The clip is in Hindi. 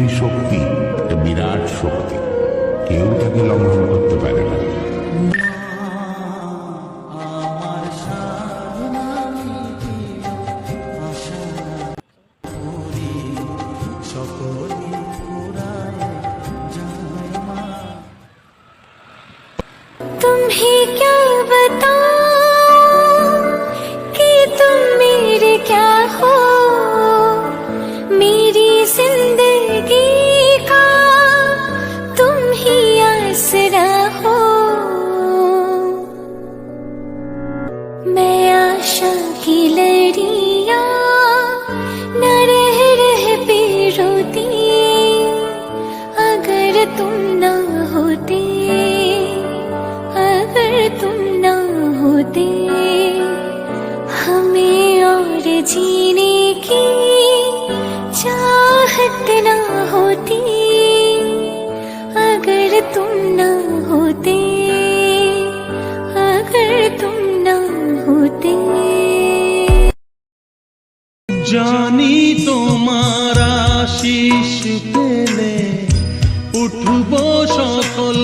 মাতৃশক্তি একটা বিরাট শক্তি, কেউ তাকে লঙ্ঘন করতে পারে না। तुम्हें क्या बताऊं कि तुम मेरे क्या हो, मेरी जिंदगी का तुम ही आसरा हो। मैं आशा की लड़ियां न रह पे रोती, अगर तुम ना होते, अगर तुम ना होते, हमें और जीने की चाहत ना होती, अगर तुम ना होते, अगर तुम ना होते। জানি তোমার আশিস পেলে উঠবো সকল